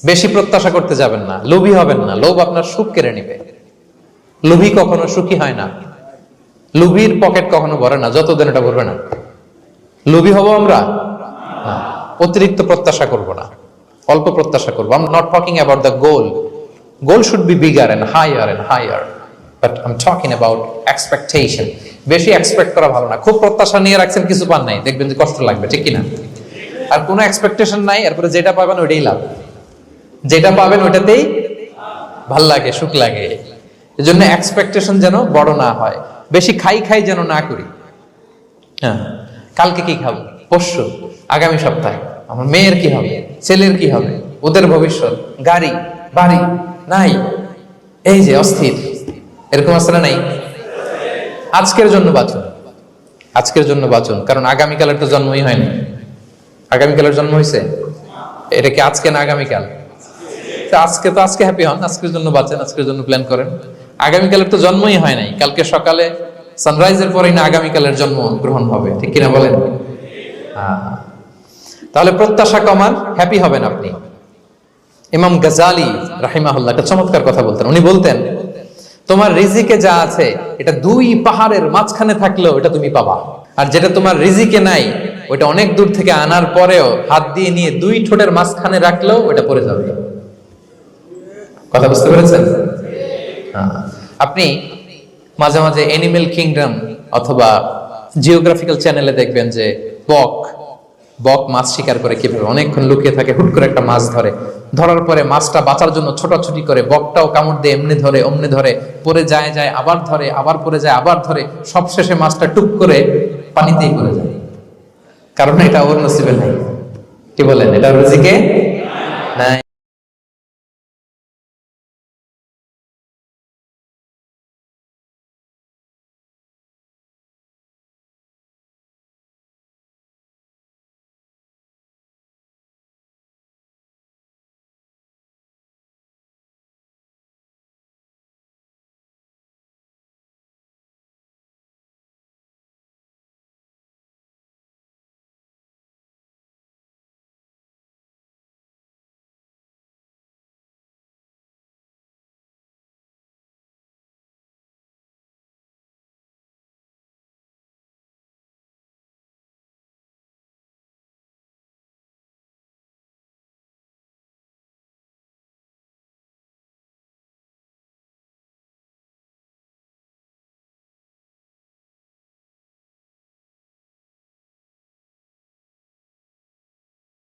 বেশি প্রত্যাশা করতে যাবেন না, লোভী হবেন না। লোভ আপনার সুখ কেড়ে নিবে। লোভী কখনো সুখী হয় না। লোভীর পকেট কখনো ভরে না যতদিন এটা ভরবে না। লোভী হব আমরা না। অতিরিক্ত প্রত্যাশা করব না, অল্প প্রত্যাশা করবো। I'm not talking about the goal. Goal should be bigger and higher. But I'm talking about expectation. বেশি এক্সপেক্ট করা ভালো না। খুব প্রত্যাশা নিয়ে রাখছেন, কিছু পান নাই, দেখবেন যে কষ্ট লাগবে, ঠিক কিনা? আর কোনো এক্সপেকটেশন নাই, এরপরে যেটা পাবেন ওইটাই লাভ। যেটা পাবেন ওইটাতেই ভাল লাগে, সুখ লাগে। এজন্য এক্সপেকটেশন যেন বড় না হয়। বেশি খাই যেন না করি। হ্যাঁ, কালকে কি খাবো, পরশু, আগামী সপ্তাহে আমার মেয়ের কি হবে, ছেলের কি হবে, ওদের ভবিষ্যৎ, গাড়ি বাড়ি নাই, এই যে অস্থির, এরকম আসলে নাই। আজকের জন্য বাঁচুন, আজকের জন্য বাঁচুন, কারণ আগামীকালের তো জন্মই হয়নি। আগামীকালের জন্ম হয়েছে, এটা কি আজকে না আগামীকাল? আজকে হ্যাপি হন, আজকের জন্য বাঁচেন, আজকের জন্য প্ল্যান করেন। আগামীকালের তো জন্মই হয় নাই। কালকে সকালে সানরাইজের পরেই না আগামীকালের জন্ম গ্রহণ হবে, ঠিক কিনা বলেন? তাহলে প্রত্যাশা কমান, হ্যাপি হবেন আপনি। ইমাম গাজালি রাহিমাহুল্লাহ একটা চমৎকার কথা বলতেন। উনি বলতেন, তোমার রিজিকে যা আছে এটা 2 পাহাড়ের মাঝখানে থাকলেও এটা তুমি পাবা, আর যেটা তোমার রিজিকে নাই ওইটা অনেক দূর থেকে আনার পরেও হাত দিয়ে নিয়ে 2 ঠোঁটের মাঝখানে রাখলেও ওটা পড়ে যাবে। কথা বুঝতে পেরেছেন? আপনি মাঝে মাঝে অ্যানিমেল কিংডম অথবা জিওগ্রাফিক্যাল চ্যানেলে দেখবেন যে বক মাছ শিকার করে কিভাবে অনেকক্ষণ লুকিয়ে থাকে, হুট করে একটা মাছ ধরে, ধরার পরে মাছটা বাঁচার জন্য ছোটাছুটি করে, বকটাও কামড় দিয়ে এমনি ধরে অমনি ধরে, পরে যায় আবার ধরে, আবার পরে যায় আবার ধরে, সবশেষে মাছটা টুক করে পানিতেই পড়ে যায়। কারণ এটা ওর নসিবে নাই। কি বলেন? এটা রুজিকে নাই।